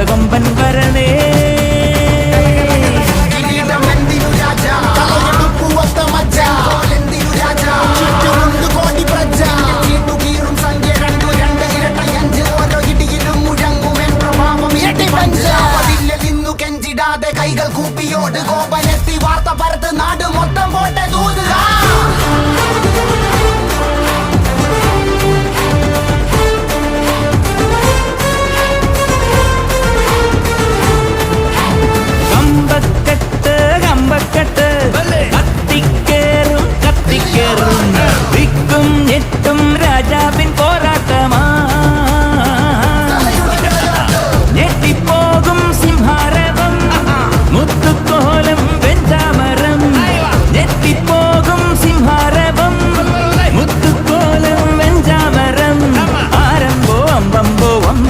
കൊമ്പൻ വരണേ. കൈകൾ കൂപ്പിയോട് കോപനെത്തി വാർത്ത പരത്ത് നാട് മൊത്തം പോട്ടെ ദൂത്.